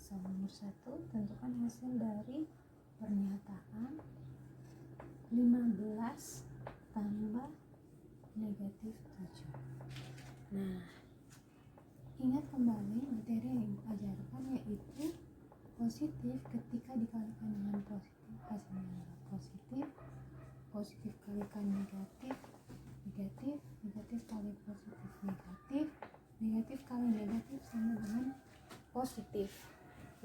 Soal nomor 1, tentukan hasil dari pernyataan 15 tambah negatif 7. Nah, ingat kembali materi yang Ibu ajarkan, yaitu positif ketika dikalikan dengan positif hasilnya adalah positif, positif kalikan negatif, negatif, negatif kali positif negatif, negatif kali negatif sama dengan positif.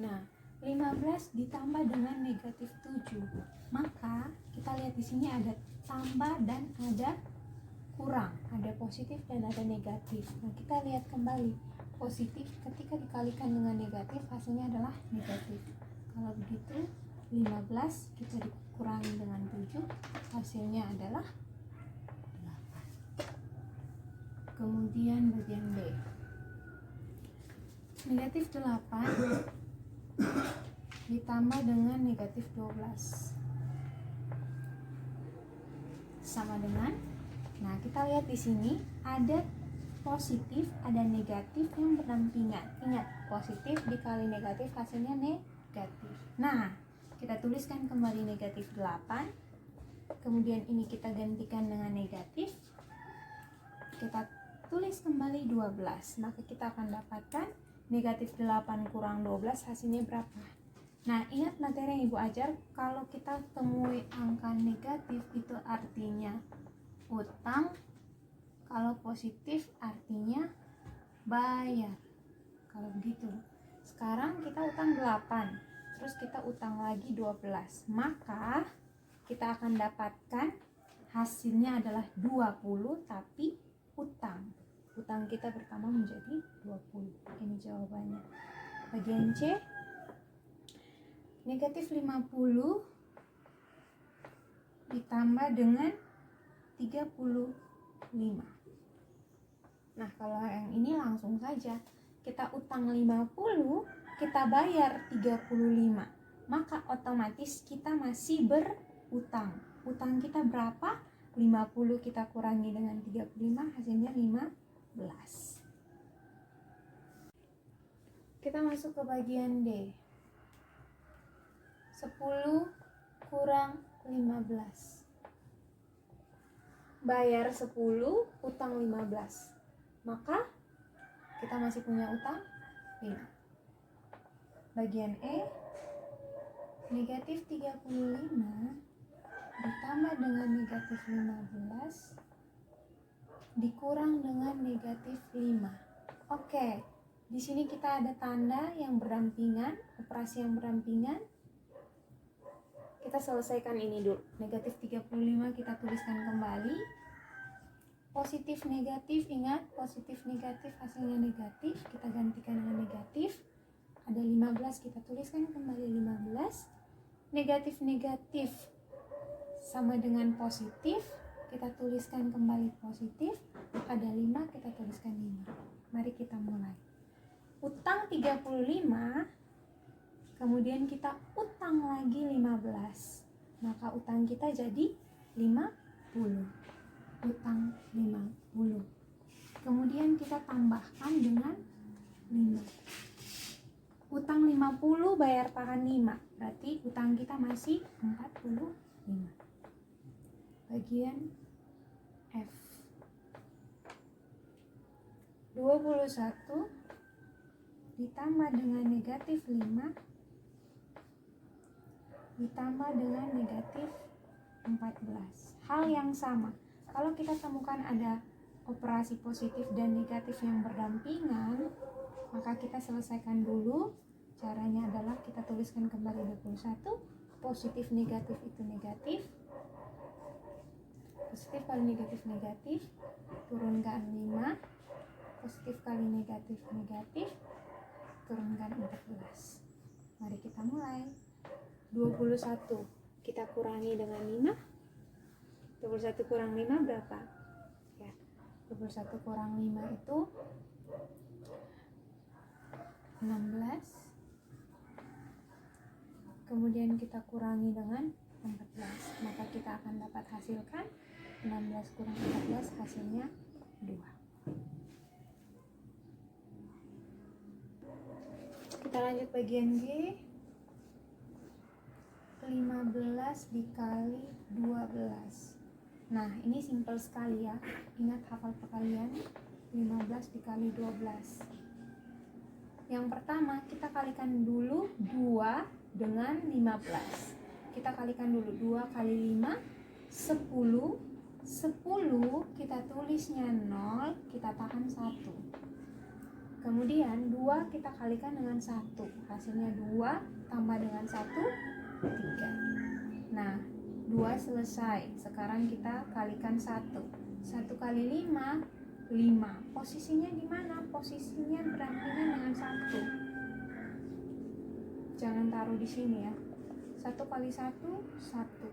Nah, 15 ditambah dengan negatif 7. Maka kita lihat di sini ada tambah dan ada kurang, ada positif dan ada negatif. Nah, kita lihat kembali, positif ketika dikalikan dengan negatif hasilnya adalah negatif. Kalau begitu 15 kita dikurangi dengan 7 hasilnya adalah 8. Kemudian bagian B, negatif 8 ditambah dengan negatif 12 sama dengan, nah kita lihat di sini ada positif, ada negatif yang berdampingan. Ingat, positif dikali negatif hasilnya negatif. Nah, kita tuliskan kembali negatif 8. Kemudian ini kita gantikan dengan negatif. Kita tulis kembali 12. Maka kita akan dapatkan negatif 8 kurang 12 hasilnya berapa? Nah, ingat materi yang Ibu ajar, kalau kita temui angka negatif itu artinya utang, kalau positif artinya bayar. Kalau begitu, sekarang kita utang 8, terus kita utang lagi 12, maka kita akan dapatkan hasilnya adalah 20, tapi utang kita bertambah menjadi 20. Ini jawabannya. Bagian C, negatif 50 ditambah dengan 35. Nah, kalau yang ini langsung saja, kita utang 50, kita bayar 35, maka otomatis kita masih berutang. Utang kita berapa? 50 kita kurangi dengan 35 hasilnya 15. Kita masuk ke bagian D. 10 kurang 15. Bayar 10, utang 15. Maka kita masih punya utang 5. Bagian E, negatif 35 ditambah dengan negatif 15 dikurang dengan negatif 5. Oke, di sini kita ada tanda yang berdampingan, operasi yang berdampingan. Kita selesaikan ini dulu. Negatif 35 kita tuliskan kembali. Positif negatif, ingat positif negatif hasilnya negatif, kita gantikan dengan negatif. Ada 15, kita tuliskan kembali 15. Negatif negatif sama dengan positif, kita tuliskan kembali positif. Ada 5, kita tuliskan 5. Mari kita mulai. Utang 35, kemudian kita utang lagi 15, maka utang kita jadi 50. Utang 50. Kemudian kita tambahkan dengan 5. Utang 50 bayar tahan 5, berarti utang kita masih 45. Bagian F, 21 ditambah dengan negatif 5 ditambah dengan negatif 14. Hal yang sama, kalau kita temukan ada operasi positif dan negatif yang berdampingan, maka kita selesaikan dulu. Caranya adalah kita tuliskan kembali 21. Positif negatif itu negatif. Positif kali negatif negatif, turunkan 5. Positif kali negatif negatif, turunkan 14. Mari kita mulai. 21 kita kurangi dengan 5. 21 kurang 5 berapa? Ya, 21 kurang 5 itu 16. Kemudian kita kurangi dengan 14. Maka kita akan dapat hasilkan 16 kurang 14 hasilnya 2. Kita lanjut bagian G. 15 dikali 12. Nah, ini simpel sekali ya. Ingat hafal perkalian. 15 dikali 12. Yang pertama, kita kalikan dulu 2 dengan 15. Kita kalikan dulu 2 kali 5, 10. 10 kita tulisnya 0, kita tahan 1. Kemudian 2 kita kalikan dengan 1. Hasilnya 2 tambah dengan 1, 3. Nah, 2 selesai. Sekarang kita kalikan 1. 1 kali 5, 5. Posisinya di mana? Posisinya berdampingan dengan 1. Jangan taruh di sini ya. 1 kali 1, 1.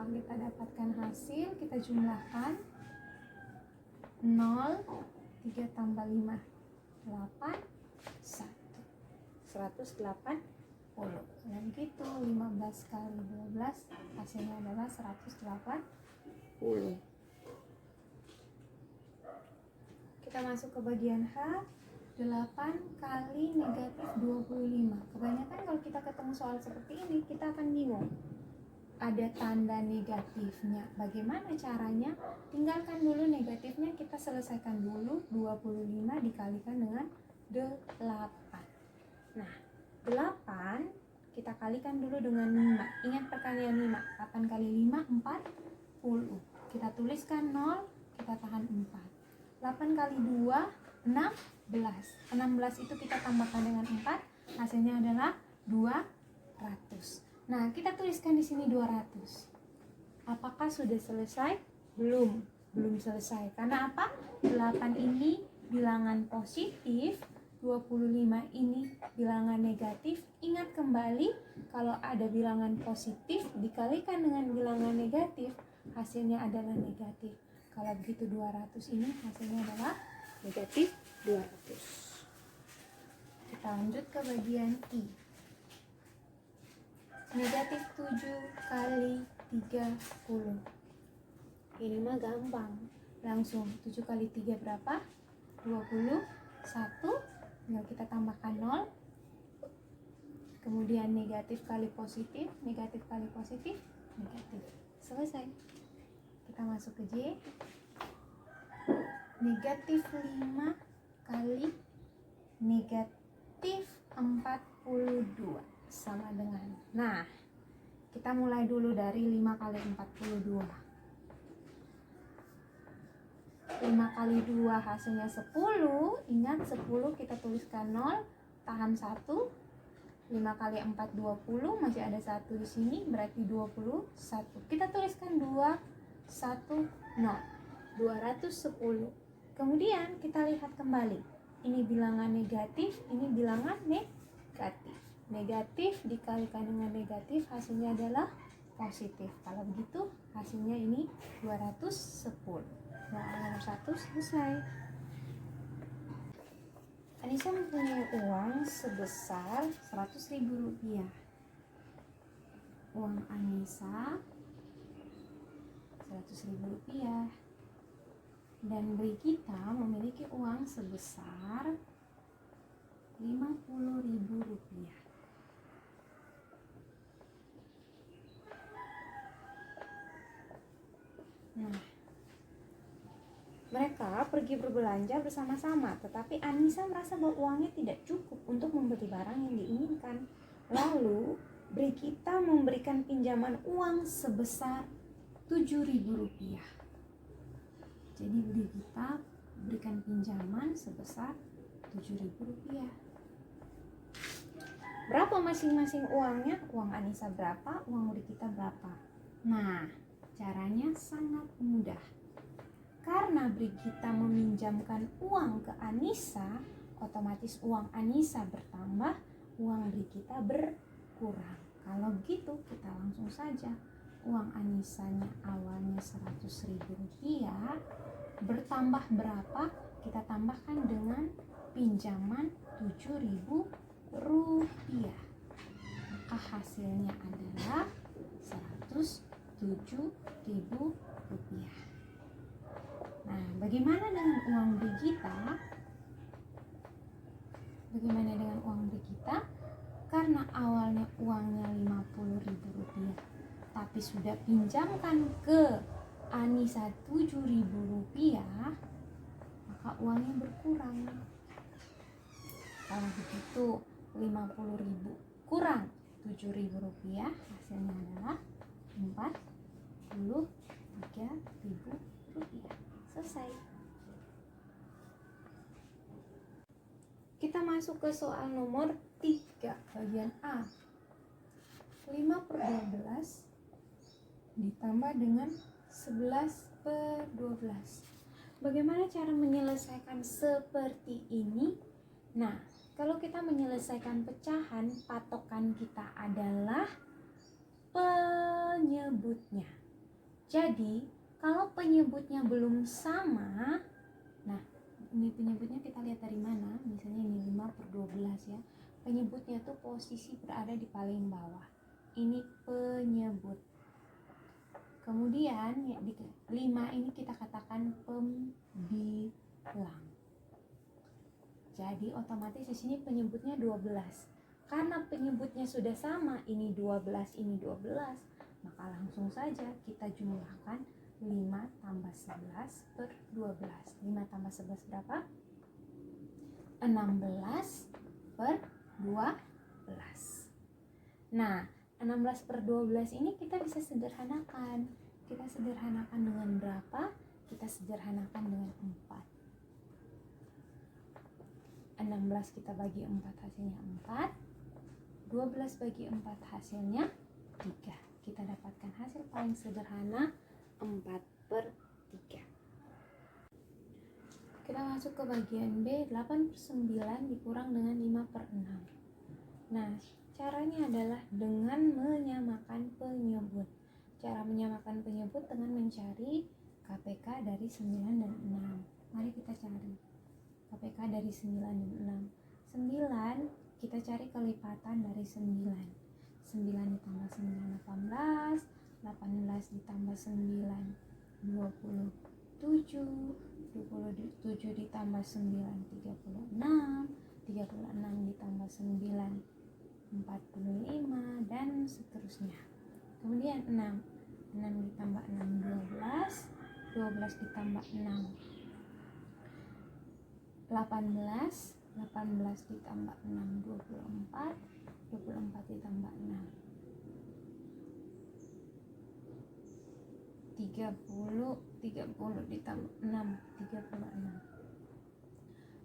Kalau kita dapatkan hasil, kita jumlahkan 0, 3 tambah 5, 8, 1. 180. Dan gitu 15 kali 12 hasilnya adalah 180. Kita masuk ke bagian H. 8 kali negatif 25. Kebanyakan kalau kita ketemu soal seperti ini, kita akan bingung. Ada tanda negatifnya. Bagaimana caranya? Tinggalkan dulu negatifnya, kita selesaikan dulu. 25 dikalikan dengan 8. Nah, 8 kita kalikan dulu dengan 5. Ingat perkalian 5. 8 kali 5, 40. Kita tuliskan 0, kita tahan 4. 8 kali 2, 16. 16 itu kita tambahkan dengan 4, hasilnya adalah 200. Nah, kita tuliskan di sini 200. Apakah sudah selesai? Belum selesai. Karena apa? 8 ini bilangan positif, 25 ini bilangan negatif. Ingat kembali, kalau ada bilangan positif dikalikan dengan bilangan negatif, hasilnya adalah negatif. Kalau begitu 200 ini hasilnya adalah negatif 200. Kita lanjut ke bagian I. Negatif 7 kali 30. Ini mah gampang. Langsung 7 kali 3 berapa? 21. Tinggal kita tambahkan 0. Kemudian negatif kali positif, negatif kali positif, negatif. Selesai. Kita masuk ke J. Negatif 5 kali negatif 42 sama dengan. Nah, kita mulai dulu dari 5 kali 42. 5 kali 2 hasilnya 10. Ingat 10 kita tuliskan 0, tahan 1. 5 kali 4 20, masih ada 1 di sini, berarti 21. Kita tuliskan 2 1 0. 210. Kemudian kita lihat kembali. Ini bilangan negatif, ini bilangan negatif. Negatif dikalikan dengan negatif, hasilnya adalah positif. Kalau begitu hasilnya ini 210. Nah, nomor 1 selesai. Anissa mempunyai uang sebesar 100.000 rupiah. Uang Anissa 100.000 rupiah. Dan Brigita memiliki uang sebesar 50.000 rupiah. Nah, mereka pergi berbelanja bersama-sama, tetapi Anissa merasa bahwa uangnya tidak cukup untuk membeli barang yang diinginkan. Lalu, Brigita memberikan pinjaman uang sebesar 7.000 rupiah. Jadi Brigita berikan pinjaman sebesar 7.000 rupiah. Berapa masing-masing uangnya? Uang Anissa berapa? Uang Brigita berapa? Nah, caranya sangat mudah. Karena Brigita meminjamkan uang ke Anissa, otomatis uang Anissa bertambah, uang Brigita berkurang. Kalau gitu kita langsung saja. Uang Anissanya awalnya 100.000 rupiah, bertambah berapa? Kita tambahkan dengan pinjaman 7.000 rupiah. Maka hasilnya adalah 107.000 rupiah. Nah, bagaimana dengan uang Brigita? Bagaimana dengan uang beli kita? Karena awalnya uangnya Rp50.000, tapi sudah pinjamkan ke Anissa Rp7.000, maka uangnya berkurang. Kalau begitu 50.000 kurang Rp7.000, hasilnya adalah Rp43.000. Selesai. Kita masuk ke soal nomor 3 bagian A. 5/12 ditambah dengan 11/12. Bagaimana cara menyelesaikan seperti ini? Nah, kalau kita menyelesaikan pecahan, patokan kita adalah penyebutnya. Jadi, kalau penyebutnya belum sama, nah ini penyebutnya kita lihat dari mana? Misalnya ini 5/12 ya. Penyebutnya tuh posisi berada di paling bawah. Ini penyebut. Kemudian ya, di 5 ini kita katakan pembilang. Jadi otomatis di sini penyebutnya 12. Karena penyebutnya sudah sama, ini 12, ini 12, maka langsung saja kita jumlahkan 5 tambah 11/12. 5 tambah 11 berapa? 16/12. Nah, 16/12 ini kita bisa sederhanakan. Kita sederhanakan dengan berapa? Kita sederhanakan dengan 4. 16 kita bagi 4 hasilnya 4. 12 bagi 4 hasilnya 3. Kita dapatkan hasil paling sederhana 4/3. Kita masuk ke bagian B. 8/9 dikurang dengan 5/6. Nah, caranya adalah dengan menyamakan penyebut. Cara menyamakan penyebut dengan mencari KPK dari 9 dan 6. Mari kita cari KPK dari 9 dan 6. 9 kita cari kelipatan dari 9. 9 ditambah 9 18. 18 ditambah 9 27. 27 ditambah 9 36. 36 ditambah 9 45 dan seterusnya. Kemudian 6 ditambah 6 12. 12 ditambah 6 18. 18 ditambah 6 24. 24 ditambah 6 30. 30 ditambah 6 36.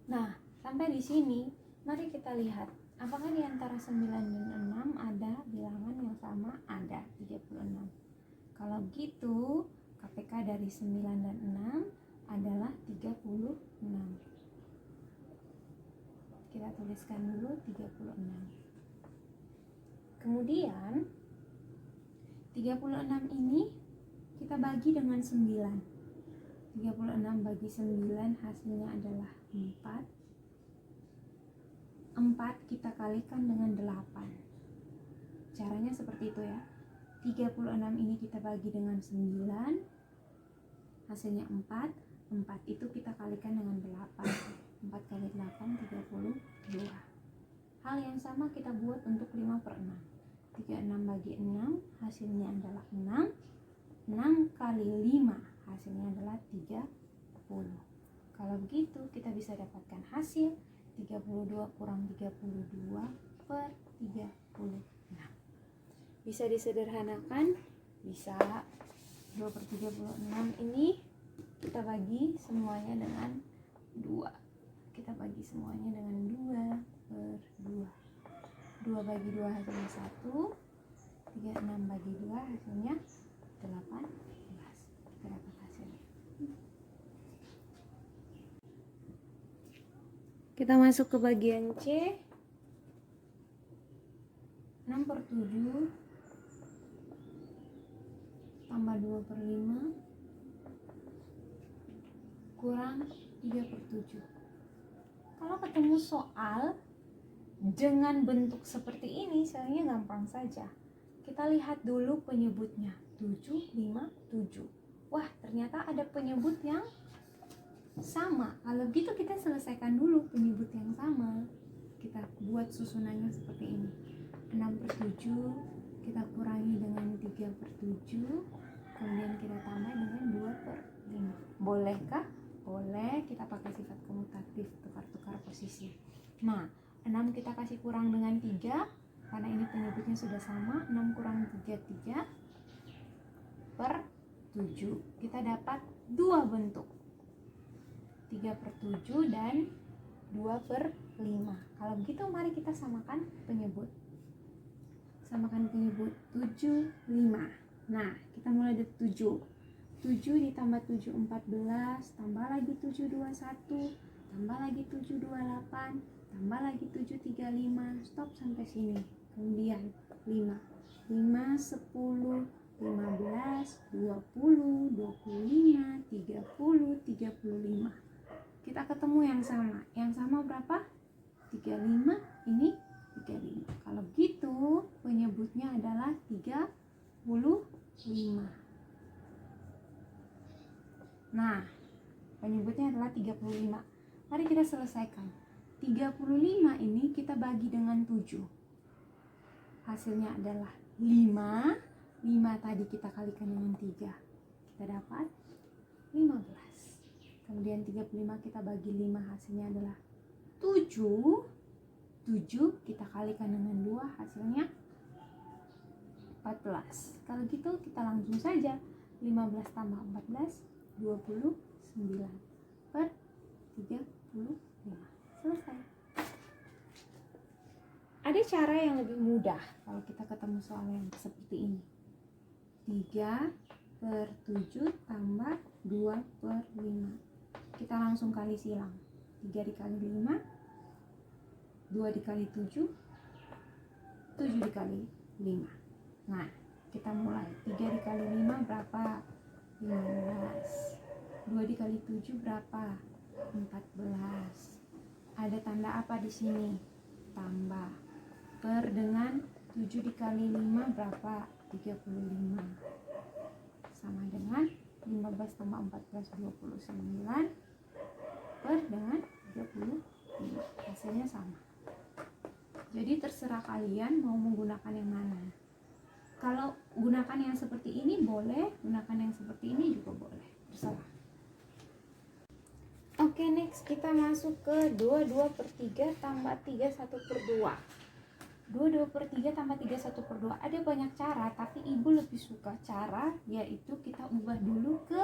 Nah, sampai di sini mari kita lihat apakah di antara 9 dan 6 ada bilangan yang sama? Ada, 36. Kalau gitu KPK dari 9 dan 6 adalah 36. Kita tuliskan dulu 36. Kemudian 36 ini kita bagi dengan 9. 36 bagi 9 hasilnya adalah 4. 4 kita kalikan dengan 8. Caranya seperti itu ya. 36 ini kita bagi dengan 9. Hasilnya 4. 4 itu kita kalikan dengan 8. 4 kali 8 32. Hal yang sama kita buat untuk 5/6. 36 bagi 6 hasilnya adalah 6. 6 kali 5 hasilnya adalah 30. Kalau begitu kita bisa dapatkan hasil 32 kurang 32/36. Bisa disederhanakan? Bisa. 2/36 ini kita bagi semuanya dengan 2. Kita bagi semuanya dengan 2/2. 2 bagi 2 hasilnya 1. 36 bagi 2 hasilnya 18. Kita dapat hasilnya. Kita masuk ke bagian C. 6/7 tambah 2/5 kurang 3/7. Kalau ketemu soal dengan bentuk seperti ini, caranya gampang saja. Kita lihat dulu penyebutnya. 7, 5, 7. Wah, ternyata ada penyebut yang sama. Kalau gitu kita selesaikan dulu penyebut yang sama. kita buat susunannya seperti ini. 6/7 kita kurangi dengan 3/7, kemudian kita tambah dengan 2/5. Bolehkah? Boleh, kita pakai sifat komutatif, tukar-tukar posisi. Nah, 6 kita kasih kurang dengan 3, karena ini penyebutnya sudah sama. 6 kurang 3, 3/7. Kita dapat dua bentuk, 3/7 dan 2/5. Kalau begitu mari kita samakan penyebut. Samakan penyebut 7, 5. Nah, kita mulai dari 7. 7 ditambah 7, 14. Tambah lagi 7, 21. Tambah lagi 7, 28. Tambah lagi 7, 35. Stop sampai sini. Kemudian 5. 5, 10, 15, 20, 25, 30, 35. Kita ketemu yang sama. Yang sama berapa? 35. Ini 35. Kalau gitu penyebutnya adalah 35. Nah, penyebutnya adalah 35. Mari kita selesaikan. 35 ini kita bagi dengan 7. Hasilnya adalah 5. 5 tadi kita kalikan dengan 3. Kita dapat 15. Kemudian 35 kita bagi 5, hasilnya adalah 7. 7 kita kalikan dengan 2, hasilnya 14. Kalau gitu kita langsung saja. 15 tambah 14, 29/35. Selesai. Ada cara yang lebih mudah kalau kita ketemu soal yang seperti ini. 3/7 tambah 2/5. Kita langsung kali silang. 3 dikali 5, 2 dikali 7, 7 dikali 5. Nah, kita mulai. 3 dikali 5 berapa? 15. 2 dikali 7 berapa? 14. Ada tanda apa di sini? Tambah. Per dengan 7 dikali 5 berapa? 35. Sama dengan 15 tambah 14, 29. Per dengan 35. Hasilnya sama. Jadi terserah kalian mau menggunakan yang mana. Kalau gunakan yang seperti ini boleh, gunakan yang seperti ini juga boleh. Terserah. Oke, next kita masuk ke 22/3 tambah 31/2. 22/3 tambah 31/2. Ada banyak cara, tapi ibu lebih suka cara yaitu kita ubah dulu ke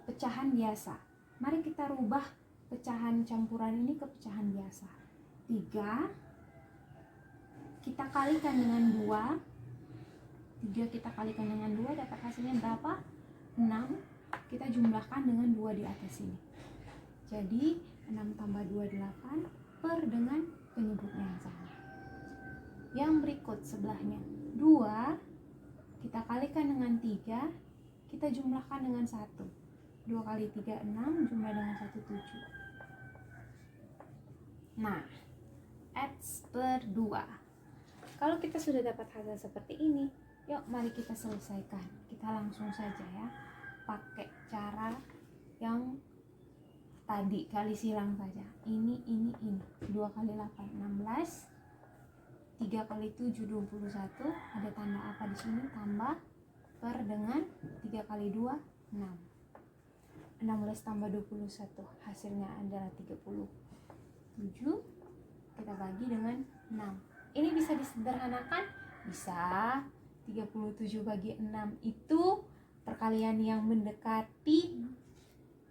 pecahan biasa. Mari kita rubah pecahan campuran ini ke pecahan biasa. 3 kita kalikan dengan 2. 3 kita kalikan dengan 2 dapat hasilnya berapa? 6. Kita jumlahkan dengan 2 di atas sini. Jadi 6 tambah 2, 8 per dengan penyebutnya yang sama. Yang berikut sebelahnya 2 kita kalikan dengan 3, kita jumlahkan dengan 1. 2 kali 3, 6, jumlah dengan 1, 7. Nah, X per 2. Kalau kita sudah dapat hasil seperti ini, yuk mari kita selesaikan. Kita langsung saja ya, pakai cara yang tadi, kali silang saja. Ini. 2 kali 8, 16. 3 kali 7, 21. Ada tanda apa di sini? Tambah. Per dengan 3 kali 2, 6. 16 tambah 21, hasilnya adalah 37. Kita bagi dengan 6. Ini bisa disederhanakan? Bisa. 37 bagi 6 itu perkalian yang mendekati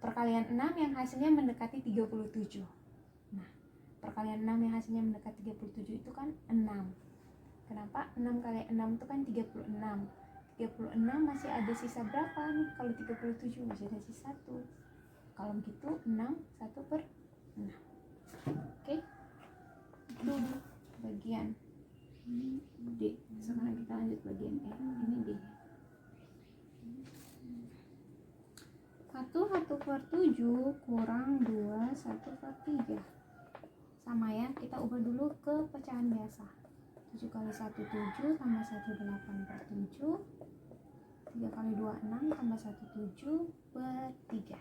perkalian 6 yang hasilnya mendekati 37. Nah, perkalian 6 yang hasilnya mendekati 37 itu kan 6. Kenapa? 6 kali 6 itu kan 36. 36 masih ada sisa berapa nih? Kalau 37 masih ada sisa 1. Kalau begitu 6, 1/6. Oke. Itu bagian D. Sekarang kita lanjut bagian E. Ini D. 1/7 kurang 2 1/3. Sama ya, kita ubah dulu ke pecahan biasa. 7 kali 1, 7 tambah 1, 8/7. 3 kali 2, 6 tambah 1, 7/3.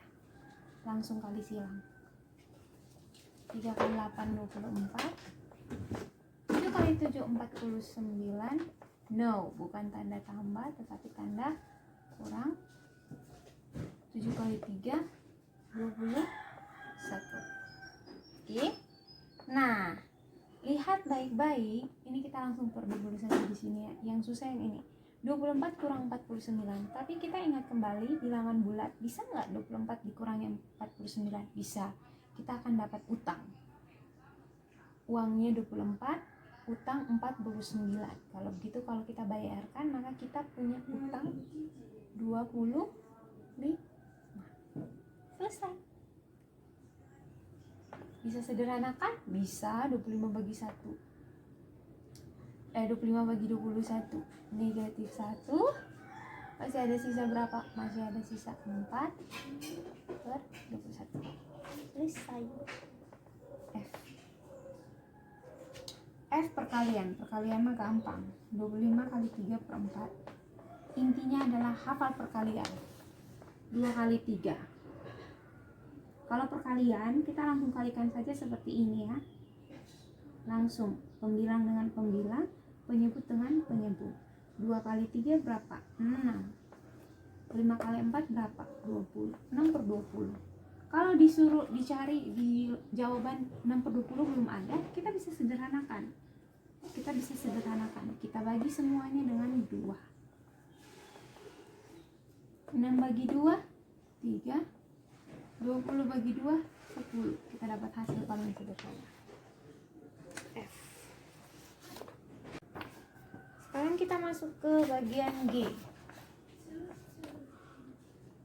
Langsung kali silang. 3 kali 8 24. 7 kali 7 49. No, bukan tanda tambah tetapi tanda kurang. 7 kali 3 21. Oke. Nah, lihat baik-baik. Ini kita langsung per 21 di sini ya. Yang susah yang ini. 24 kurang 49. Tapi kita ingat kembali bilangan bulat. Bisa nggak 24 dikurangi 49? Bisa. Kita akan dapat utang. Uangnya 24, utang 49. Kalau begitu kalau kita bayarkan maka kita punya utang 25. Selesai. Bisa sederhanakan? Bisa. 25 bagi 1. 25 bagi 21. Negatif 1. Masih ada sisa berapa? Masih ada sisa 4 per 21. Selesai. F perkalian. Perkalian mah gampang. 25 kali 3 per 4. Intinya adalah hafal perkalian. 2 kali 3. Kalau perkalian kita langsung kalikan saja seperti ini ya. Langsung pembilang dengan pembilang, penyebut dengan penyebut. 2 kali 3 berapa? 6. 5 kali 4 berapa? 20. 6 per 20. Kalau disuruh dicari di jawaban 6 per 20 belum ada, kita bisa sederhanakan. Kita bagi semuanya dengan 2. 6 bagi 2 3. 20 bagi 2 10. Kita dapat hasil paling sederhana F. Sekarang kita masuk ke bagian G.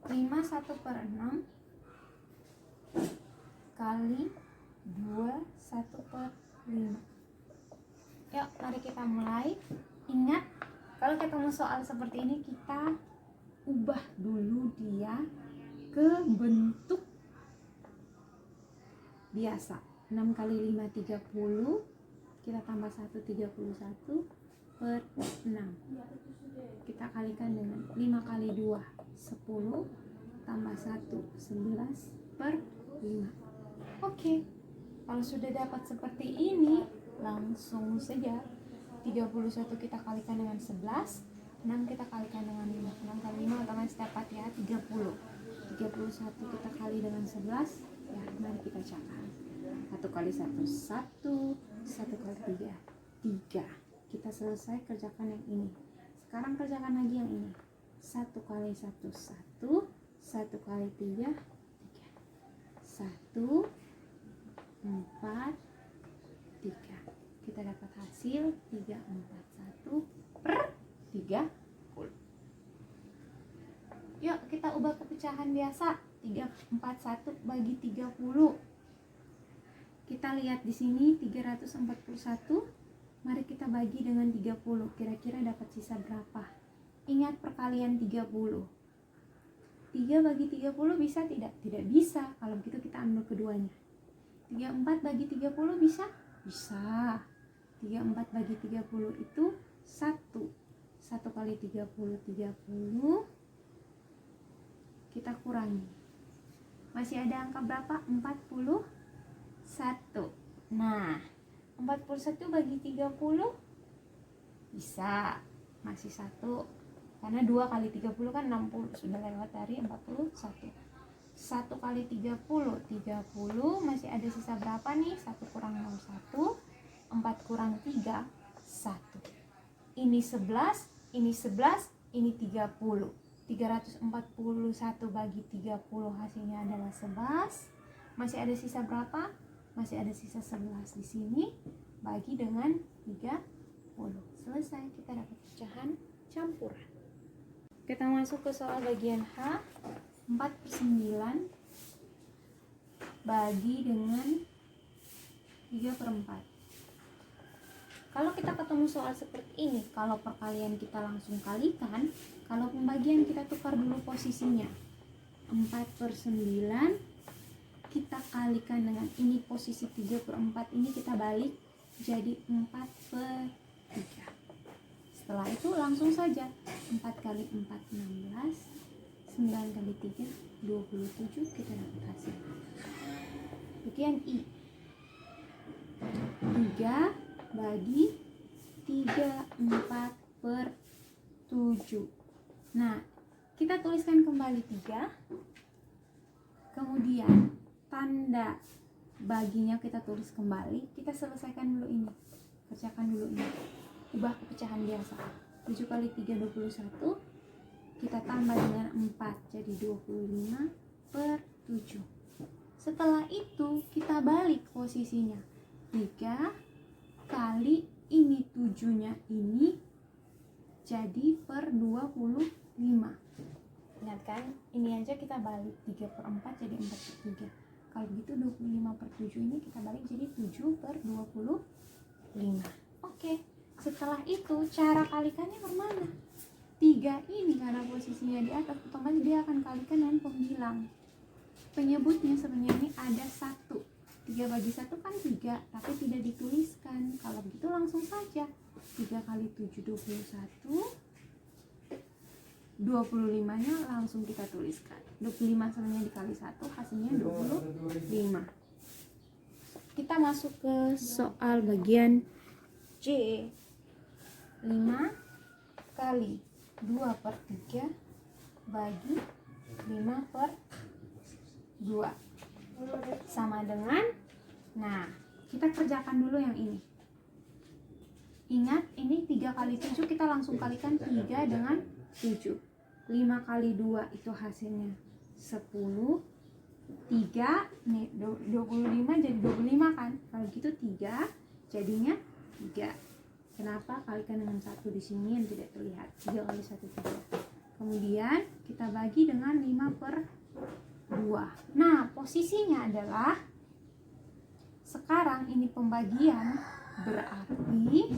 5 1 per 6 kali 2 1 per 5. Yuk, mari kita mulai. Ingat, kalau ketemu soal seperti ini kita ubah dulu dia ke bentuk biasa. 6 kali 5 30. Kita tambah 1 31 per 6. Kita kalikan dengan 5 kali 2 10 tambah 1 11 per 5. Oke. Kalau sudah dapat seperti ini, langsung saja 31 kita kalikan dengan 11, 6 kita kalikan dengan 5. 6 kali 5 otomatis dapat ya 30. 31 kita kali dengan 11. Ya, mari kita catat. 1 kali 1 1, 1 kali 3 3. Kita selesai kerjakan yang ini. Sekarang kerjakan lagi yang ini. 1 kali 1 1, 1 kali 3 3. 1 4 3. Kita dapat hasil 341 per 30. Yuk kita ubah ke pecahan biasa. 341 bagi 30. Kita lihat di sini 341. Mari kita bagi dengan 30. Kira-kira dapat sisa berapa? Ingat perkalian 30. 3 bagi 30 bisa tidak? Tidak bisa. Kalau begitu kita ambil keduanya. 34 bagi 30 bisa? Bisa. 34 bagi 30 itu 1. 1 kali 30 30. Kita kurangi. Masih ada angka berapa? 41. Nah, 41 bagi 30 bisa. Masih 1. Karena 2 kali 30 kan 60. Sudah lewat dari 41. 1 kali 30 30. Masih ada sisa berapa nih? 1 kurang 0 1. 4 kurang 3 1. Ini 11. Ini 11. Ini 30. 341 bagi 30 hasilnya adalah 11. Masih ada sisa berapa? Masih ada sisa 11 di sini. Bagi dengan 30. Selesai, kita dapat pecahan campuran. Kita masuk ke soal bagian H. 4/9 bagi dengan 3/4. Kalau kita ketemu soal seperti ini, kalau perkalian kita langsung kalikan, kalau pembagian kita tukar dulu posisinya. 4/9 kita kalikan dengan ini, posisi 3/4 ini kita balik jadi 4/3. Setelah itu langsung saja 4 kali 4 16, 9 kali 3 27, kita dapat hasil. Bagian I. 3 bagi 3, 4 per 7. Nah, kita tuliskan kembali 3. Kemudian tanda baginya kita tulis kembali. Kita selesaikan dulu ini. Kerjakan dulu ini. Ubah ke pecahan biasa. 7 kali 3 21. Kita tambah dengan 4 jadi 25 per 7. Setelah itu kita balik posisinya. 3 kali ini 7-nya ini jadi per 25. Ingat kan? Ini aja kita balik 3 per 4 jadi 4 per 3. Kalau gitu 25 per 7 ini kita balik jadi 7 per 25. Oke, setelah itu cara kalikannya kemana? 3 ini karena posisinya di atas, otomatis dia akan kalikan dengan pembilang. Penyebutnya sebenarnya ini ada 1. 3 bagi 1 kan 3, tapi tidak dituliskan. Kalau begitu langsung saja 3 kali 7 21. 25 nya langsung kita tuliskan. 25 sebenarnya dikali 1 hasilnya 25. Kita masuk ke soal bagian C. 5 kali 2 per 3 bagi 5 per 2 sama dengan, nah kita kerjakan dulu yang ini. Ingat ini 3 kali 7 kita langsung kalikan 3 dengan 7. 5 kali 2 itu hasilnya 10. 3 nih 25 jadi 25 kan. Kalau gitu 3 jadinya 3. Kenapa? Kalikan dengan 1 di sini yang tidak terlihat. 3 kali 1 3. Kemudian kita bagi dengan 5 per 2. Nah, posisinya adalah sekarang ini pembagian, berarti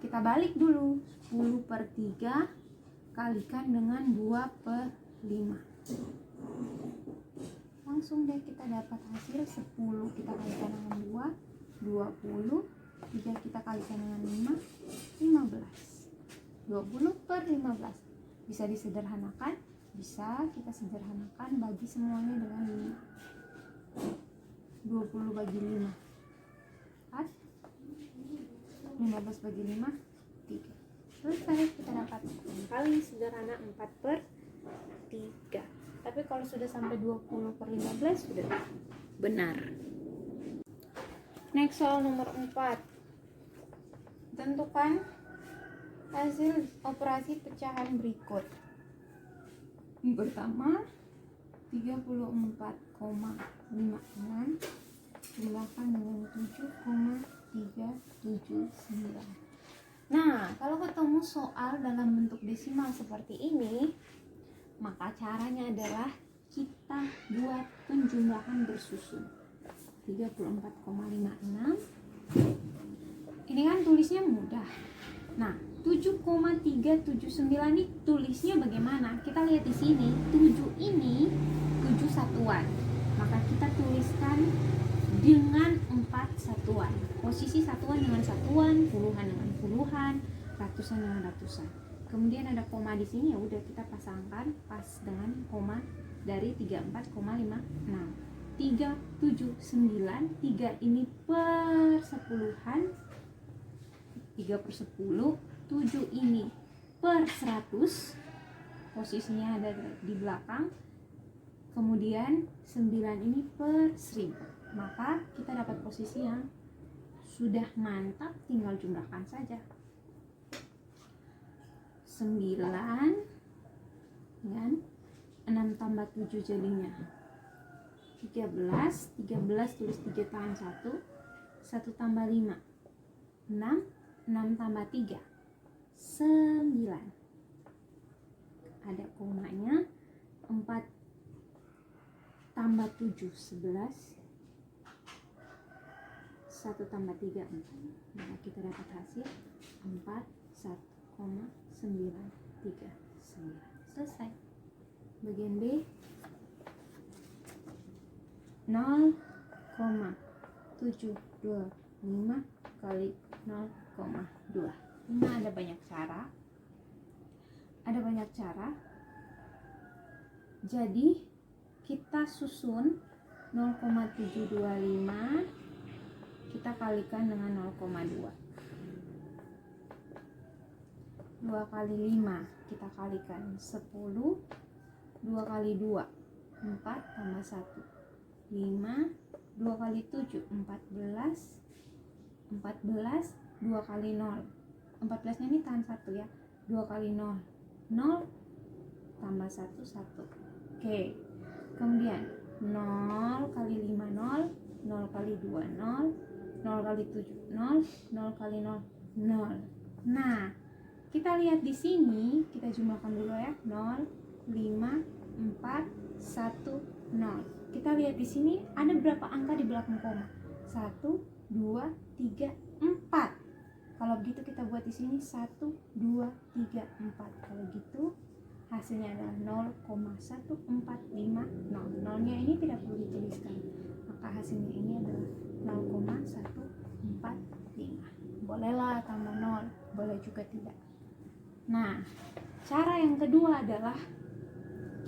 kita balik dulu. 10 per 3 kalikan dengan 2 per 5. Langsung deh kita dapat hasil 10 kita kalikan dengan 2, 20. 3 kita kalikan dengan 5, 15. 20 per 15. Bisa disederhanakan? Bisa kita sederhanakan, bagi semuanya dengan 5. 20 bagi 5 4. 15 bagi 5 3. Selesai, kita dapat kali sederhana 4 per 3. Tapi kalau sudah sampai 20 per 15 sudah benar. Next, soal nomor 4. Tentukan hasil operasi pecahan berikut. Yang pertama 34,56 dilakukan dengan 7,379. Nah, kalau ketemu soal dalam bentuk desimal seperti ini, maka caranya adalah kita buat penjumlahan bersusun. 34,56. Ini kan tulisnya mudah. Nah, 7,379 ini tulisnya bagaimana? Kita lihat di sini, 7 ini 7 satuan. Maka kita tuliskan dengan 4 satuan. Posisi satuan dengan satuan, puluhan dengan puluhan, ratusan dengan ratusan. Kemudian ada koma di sini, ya udah kita pasangkan pas dengan koma dari 34,56. 379, 3 ini per sepuluhan, 3 per 10, 7 ini per 100, posisinya ada di belakang, kemudian 9 ini per 1000. Maka kita dapat posisi yang sudah mantap, tinggal jumlahkan saja. 9 dengan 6 tambah 7 jadinya 13. 13 tulis 3 tangan 1, 1 tambah 5 6, 6 tambah 3 9. Ada komanya. 4 tambah 7 11, 1 tambah 3 4. Maka kita dapat hasil 41,939. Selesai. Bagian B 0,725 kali 0,2. Ini ada banyak cara. Jadi kita susun 0,725, kita kalikan dengan 0,2. 2 kali 5 kita kalikan 10. 2 kali 2 4 tambah 1 5. 2 kali 7 14. 14. 2 kali 0, 14 nya ini tahan 1 ya. 2 kali 0 0 tambah 1 1. Oke, kemudian 0 kali 5 0. 0 kali 2 0. 0 kali 7 0. 0 kali 0 0. Nah, kita lihat di sini, kita jumlahkan dulu ya. 0 5 4 1 0. Kita lihat di sini ada berapa angka di belakang koma? 1 2 3 4. Kalau begitu kita buat di sini 1 2 3 4. Kalau gitu hasilnya adalah 0,1450. Nolnya ini tidak perlu dituliskan, maka hasilnya ini adalah 0,145. Bolehlah tambah 0, boleh juga tidak. Nah, cara yang kedua adalah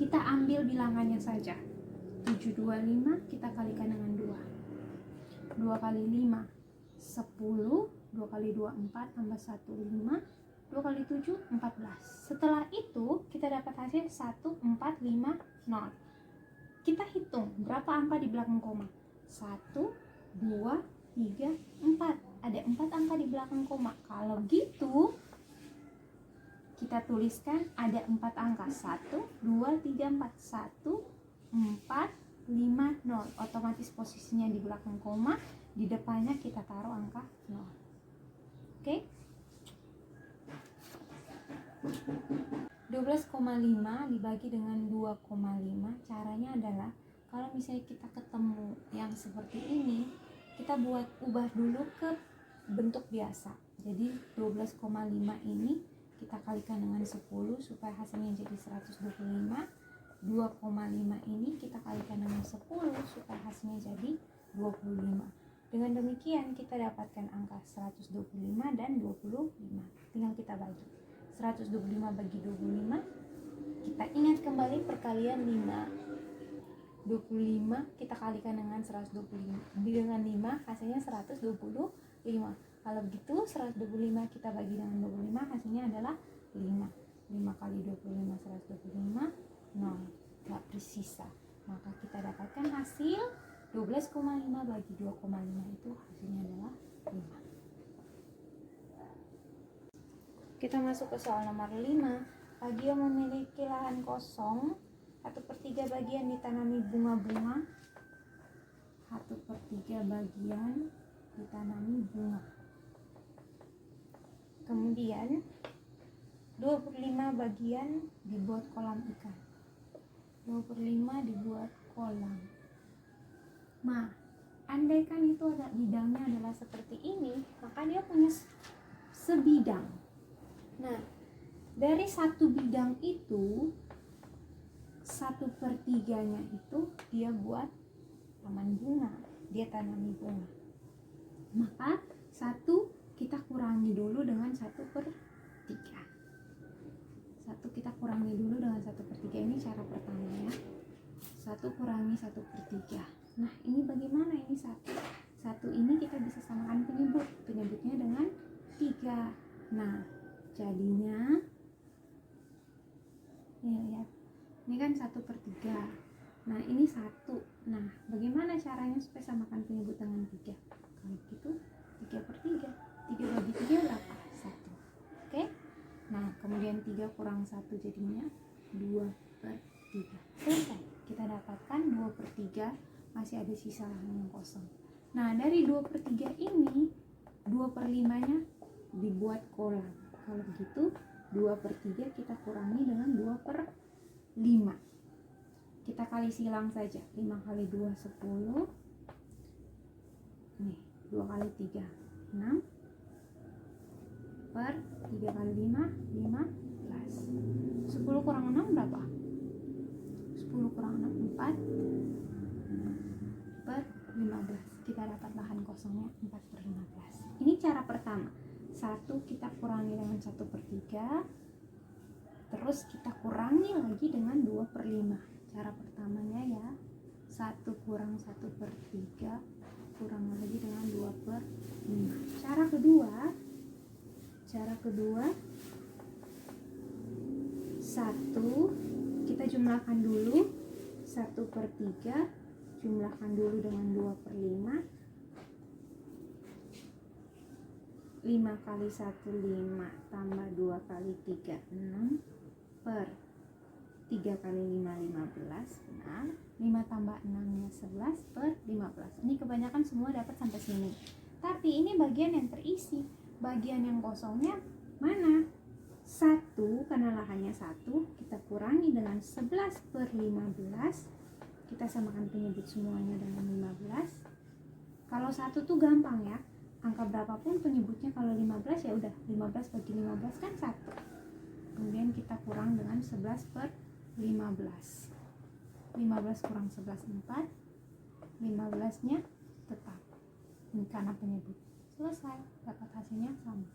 kita ambil bilangannya saja. 725 kita kalikan dengan 2. 2 kali 5 10. 2 kali 2 4 tambah 1 5. 2 kali 7 14. Setelah itu kita dapat hasil 1450. Kita hitung berapa angka di belakang koma. 1 2 3 4. Ada 4 angka di belakang koma. Kalau gitu kita tuliskan ada 4 angka. 1 2 3 4. 1 4 5 0. Otomatis posisinya di belakang koma, di depannya kita taruh angka 0. Oke? 12,5 dibagi dengan 2,5, caranya adalah kalau misalnya kita ketemu yang seperti ini, kita ubah dulu ke bentuk biasa. Jadi 12,5 ini kita kalikan dengan 10 supaya hasilnya jadi 125. 2,5 ini kita kalikan dengan 10 supaya hasilnya jadi 25. Dengan demikian kita dapatkan angka 125 dan 25. Tinggal kita bagi. 125 bagi 25, kita ingat kembali perkalian 5. 25 kita kalikan dengan 125. Dengan 5 hasilnya 125. Kalau begitu 125 kita bagi dengan 25, hasilnya adalah 5. 5 kali 25 125, 0. Gak bersisa. Maka kita dapatkan hasil 12,5 bagi 2,5 itu hasilnya adalah 5. Kita masuk ke soal nomor 5. Bagi yang memiliki lahan kosong 1/3 bagian ditanami bunga-bunga, 1/3 bagian ditanami bunga. Kemudian 25 bagian dibuat kolam ikan. 25 dibuat kolam. Nah, andaikan itu ada bidangnya adalah seperti ini, maka dia punya sebidang. Nah, dari satu bidang itu 1/3-nya itu dia buat taman bunga, dia tanami bunga. Maka 1 kita kurangi dulu dengan 1/3. 1 kita kurangi dulu dengan 1/3. Ini cara pertama ya. 1 kurangi 1/3. Nah, ini bagaimana ini 1? 1 ini kita bisa samakan penyebutnya dengan 3. Nah, jadinya lihat, ini kan 1/3. Nah, ini 1. Nah, bagaimana caranya supaya samakan penyebut dengan 3? Kalau gitu 3/3. 3 bagi 3 berapa? 1. Oke? Nah, kemudian 3 kurang 1 jadinya 2/3. Selesai. Kita dapatkan 2/3, masih ada sisa lahan yang kosong. Nah, dari 2/3 ini 2/5-nya dibuat kolam. Kalau begitu 2/3 kita kurangi dengan 2/5. Kita kali silang saja. 5 kali 2 10. Nih, 2 kali 3 6. Per 3 kali 5 15. 10 kurang 6 berapa? 10 kurang 6 4 per 15. Kita dapat lahan kosongnya 4/15. Ini cara pertama. 1 kita kurangi dengan 1/3, terus kita kurangi lagi dengan 2/5. Cara pertamanya ya, 1 kurang 1/3 kurang lagi dengan 2/5. kedua 1 kita jumlahkan dulu, 1/3 jumlahkan dulu dengan 2/5. 5 kali 1 5 tambah 2 kali 3 6 per 3 kali 5 15. Nah, 5 tambah 6 nya 11 per 15. Ini kebanyakan semua dapat sampai sini. Tapi ini bagian yang terisi. Bagian yang kosongnya mana? 1, karena lahannya 1, kita kurangi dengan 11 per 15. Kita samakan penyebut semuanya dengan 15. Kalau 1 tuh gampang ya. Angka berapapun penyebutnya, kalau 15 ya udah 15 bagi 15 kan 1. Kemudian kita kurang dengan 11 per 15. 15 kurang 11 4. 15 nya tetap. Ini karena penyebut. Selesai, dapat hasilnya sama.